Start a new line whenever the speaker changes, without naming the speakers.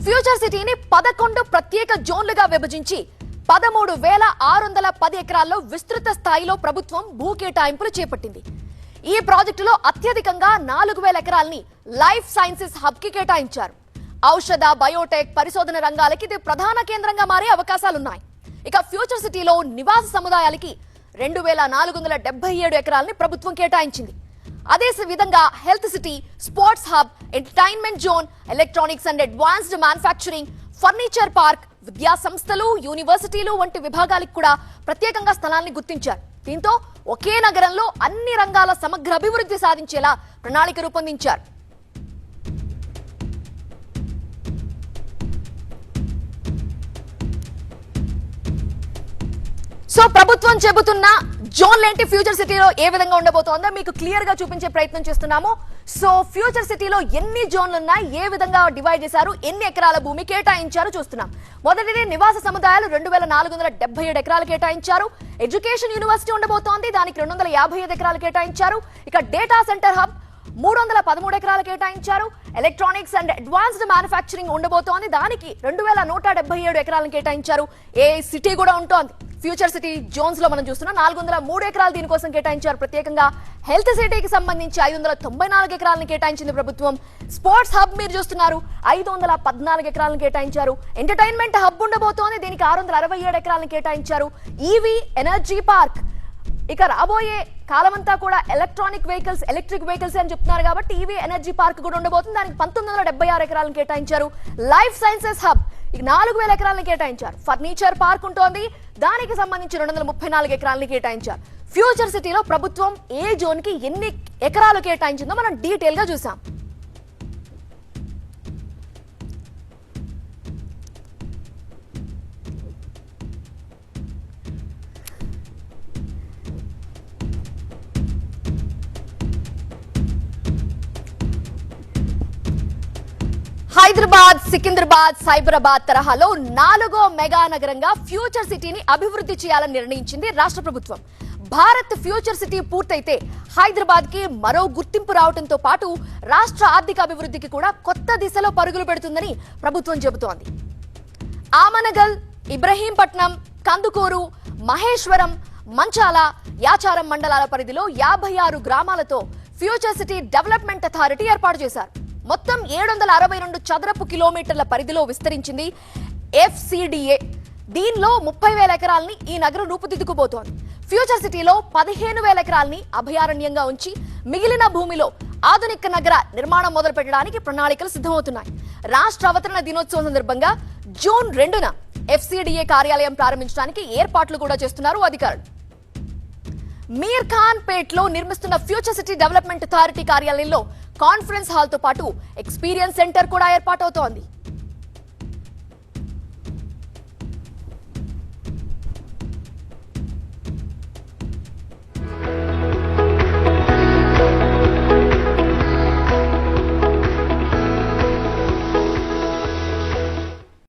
Future సిటీని 11 ప్రత్యేక జోన్లుగా విభజించి 13,610 ఎకరాల్లో విస్తృత స్థాయిలో ప్రభుత్వం భూ కేటాయింపులు చేపట్టింది. ఈ ప్రాజెక్టులో అత్యధికంగా 4,000 ఎకరాల్ని లైఫ్ సైన్సెస్ హబ్ కి కేటాయించారు. ఔషధ, బయోటెక్, పరిశోధన రంగాలకి ఇది ప్రధాన కేంద్రంగా మారే అవకాశాలున్నాయి. ఇక ఫ్యూచర్ సిటీలో నివాస సముదాయాలకి 2,477 ఎకరాల్ని ప్రభుత్వం కేటాయించింది. అదే విధంగా health city, sports hub, entertainment zone, electronics and advanced manufacturing, furniture park, విద్యా సంస్థలు, యూనివర్సిటీలు వంటి విభాగాలకు కూడా ప్రత్యేకంగా స్థలాన్ని గుర్తించారు. దీంతో ఒకే నగరంలో అన్ని రంగాల సమగ్ర అభివృద్ధి సాధించేలా ప్రణాళిక రూపొందించారు. సో ప్రభుత్వం చెబుతున్న జోన్లేంటి, ఫ్యూచర్ సిటీలో ఏ విధంగా ఉండబోతోందో మీకు క్లియర్ గా చూపించే ప్రయత్నం చేస్తున్నాము. సో ఫ్యూచర్ సిటీలో ఎన్ని జోన్లు ఉన్నాయి, ఏ విధంగా డివైడ్ చేశారు, ఎన్ని ఎకరాల భూమి కేటాయించారు చూస్తున్నాం. మొదటిది నివాస సముదాయాలు 2,477 ఎకరాలు కేటాయించారు. ఎడ్యుకేషన్ యూనివర్సిటీ ఉండబోతోంది, దానికి 255 ఎకరాలు కేటాయించారు. ఇక డేటా సెంటర్ హబ్ 313 ఎకరాలు కేటాయించారు. ఎలక్ట్రానిక్స్ అండ్ అడ్వాన్స్డ్ మ్యానుఫ్యాక్చరింగ్ ఉండబోతోంది, దానికి 2,177 ఎకరాలను కేటాయించారు. ఏ సిటీ కూడా ఉంటోంది ఫ్యూచర్ సిటీ జోన్స్ లో మనం చూస్తున్నాం. 403 ఎకరాలు దీనికోసం కేటాయించారు. ప్రత్యేకంగా హెల్త్ సిటీకి సంబంధించి 594 ఎకరాలను కేటాయించింది ప్రభుత్వం. స్పోర్ట్స్ హబ్ మీరు చూస్తున్నారు, 514 ఎకరాలను కేటాయించారు. ఎంటర్టైన్మెంట్ హబ్ ఉండబోతోంది, దీనికి 667 ఎకరాలను కేటాయించారు. ఈవీ ఎనర్జీ పార్క్, ఇక రాబోయే కాలమంతా కూడా ఎలక్ట్రిక్ వెహికల్స్ అని చెప్తున్నారు కాబట్టి ఈవీ ఎనర్జీ పార్క్ కూడా ఉండబోతుంది, దానికి 1976 ఎకరాలను కేటాయించారు. లైఫ్ సైన్సెస్ హబ్ ఇక 4,000 ఎకరాలను కేటాయించారు. ఫర్నిచర్ పార్క్ ఉంటుంది, దానికి సంబంధించి 234 ఎకరాలను కేటాయించారు. ఫ్యూచర్ సిటీలో ప్రభుత్వం ఏ జోన్ కి ఎన్ని ఎకరాలు కేటాయించిందో మనం డీటెయిల్ గా చూసాం. హైదరాబాద్, సికింద్రాబాద్, సైబరాబాద్ తరహాలో 4వ మెగా నగరంగా ఫ్యూచర్ సిటీని అభివృద్ధి చేయాలని నిర్ణయించింది రాష్ట్ర ప్రభుత్వం. భారత్ ఫ్యూచర్ సిటీ పూర్తయితే హైదరాబాద్ కి మరో గుర్తింపు రావడంతో పాటు రాష్ట్ర ఆర్థిక అభివృద్ధికి కూడా కొత్త దిశలో పరుగులు పెడుతుందని ప్రభుత్వం చెబుతోంది. ఆమనగల్, ఇబ్రహీంపట్నం, కందుకూరు, మహేశ్వరం, మంచాల, యాచారం మండలాల పరిధిలో 56 గ్రామాలతో ఫ్యూచర్ సిటీ డెవలప్మెంట్ అథారిటీ ఏర్పాటు చేశారు. మొత్తం 762 చదరపు కిలోమీటర్ల పరిధిలో విస్తరించింది FCDA. దీనిలో 30,000 ఎకరాలని ఈ నగరం రూపుదిద్దుకుపోతోంది. ఫ్యూచర్ సిటీలో 15,000 ఎకరాలని అభయారణ్యంగా ఉంచి మిగిలిన భూమిలో ఆధునిక నగర నిర్మాణం మొదలు పెట్టడానికి ప్రణాళికలు సిద్ధమవుతున్నాయి. రాష్ట్ర అవతరణ దినోత్సవం సందర్భంగా జూన్ 2న FCDA కార్యాలయం ప్రారంభించడానికి ఏర్పాట్లు కూడా చేస్తున్నారు అధికారులు. మీర్ ఖాన్ పేట్ లో నిర్మిస్తున్న ఫ్యూచర్ సిటీ డెవలప్మెంట్ అథారిటీ కార్యాలయంలో కాన్ఫరెన్స్ హాల్ తో పాటు ఎక్స్పీరియన్స్ సెంటర్ కూడా ఏర్పాటవుతోంది.